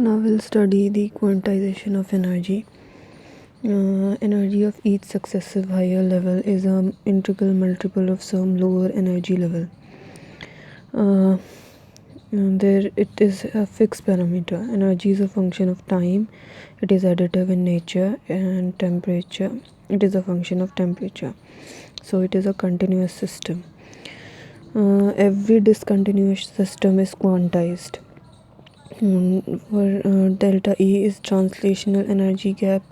Now we'll study the quantization of energy. Energy of each successive higher level is an integral multiple of some lower energy level. There it is a fixed parameter. Energy is a function of time. It is additive in nature, and temperature. It is a function of temperature. So it is a continuous system. Every discontinuous system is quantized. For delta E is translational energy gap,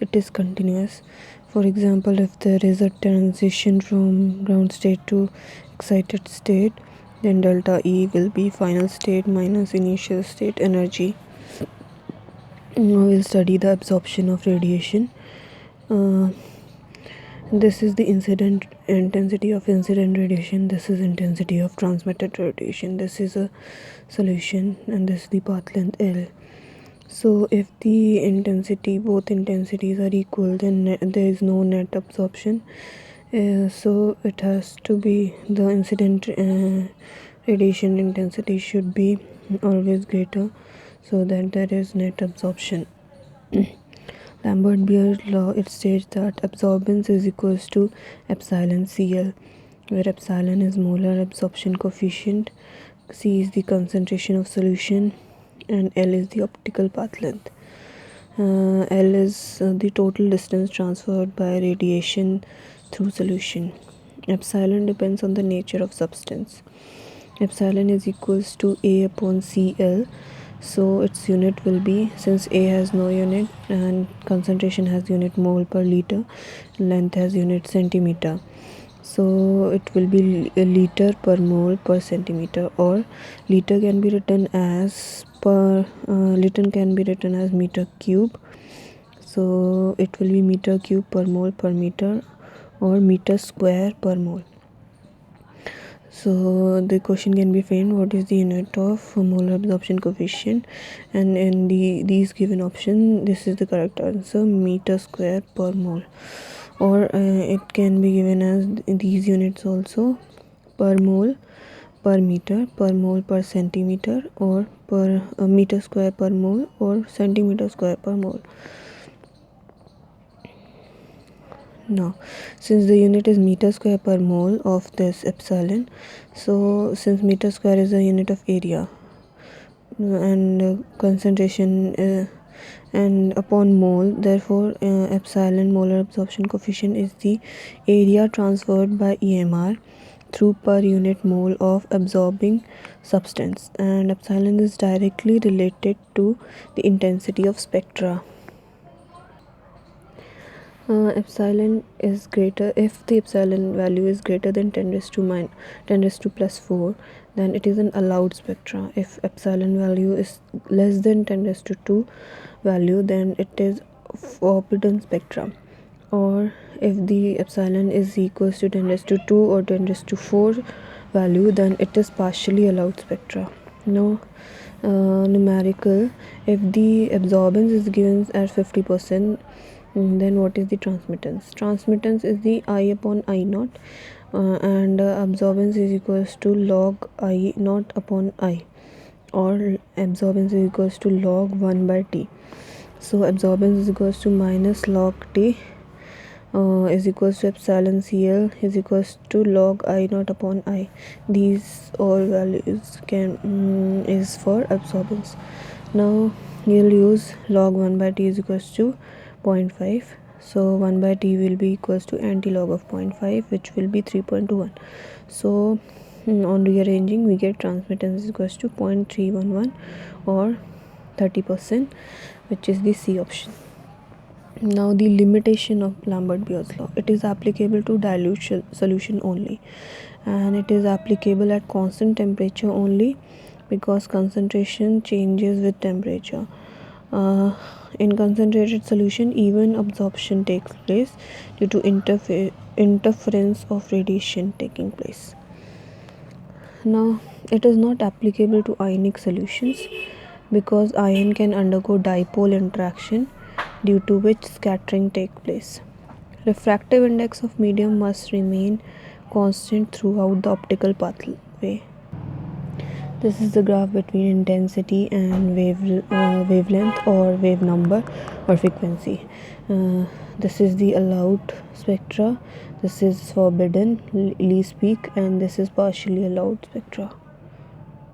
it is continuous. For example, if there is a transition from ground state to excited state, then delta E will be final state minus initial state energy. Now we'll study the absorption of radiation. This is the incident intensity of incident radiation. This is intensity of transmitted radiation. This is a solution, and this is the path length L. So if the intensity, both intensities are equal, then there is no net absorption. So it has to be the incident radiation intensity should be always greater, so that there is net absorption. Lambert Law, it states that absorbance is equals to epsilon Cl, where epsilon is molar absorption coefficient, C is the concentration of solution, and L is the optical path length. L is the total distance transferred by radiation through solution. Epsilon depends on the nature of substance. Epsilon is equals to A upon Cl. So its unit will be, since A has no unit and concentration has unit mole per liter, length has unit centimeter, so it will be a liter per mole per centimeter, or liter can be written as meter cube, so it will be meter cube per mole per meter, or meter square per mole. So the question can be framed: what is the unit of molar absorption coefficient? And in these given option, this is the correct answer: meter square per mole. Or it can be given as these units also: per mole per meter, per mole per centimeter, or per meter square per mole, or centimeter square per mole. Now, since the unit is meter square per mole of this epsilon, so since meter square is a unit of area, and concentration and upon mole, therefore epsilon molar absorption coefficient is the area transferred by EMR through per unit mole of absorbing substance, and epsilon is directly related to the intensity of spectra. Epsilon is greater, if the epsilon value is greater than 10 raised to plus 4, then it is an allowed spectra. If epsilon value is less than 10 raised to 2 value, then it is forbidden spectra. Or if the epsilon is equals to 10 raised to 2 or 10 raised to 4 value, then it is partially allowed spectra. Now numerical, if the absorbance is given at 50%, then what is the transmittance? Transmittance is the I upon I naught, and absorbance is equals to log I naught upon I, or absorbance is equals to log 1 by T. So absorbance is equals to minus log T is equals to epsilon Cl is equals to log I naught upon I. These all values can is for absorbance. Now you'll use log 1 by T is equals to 0.5. So 1 by T will be equals to anti-log of 0.5, which will be 3.21. So on rearranging, we get transmittance is equals to 0.311, or 30%, which is the C option. Now the limitation of Lambert-Beer's law. It is applicable to dilute solution only, and it is applicable at constant temperature only, because concentration changes with temperature. In concentrated solution, even absorption takes place due to interference of radiation taking place. Now it is not applicable to ionic solutions, because ion can undergo dipole interaction, due to which scattering takes place. Refractive index of medium must remain constant throughout the optical pathway. This is the graph between intensity and wavelength or wave number or frequency. This is the allowed spectra, this is forbidden, least peak, and this is partially allowed spectra.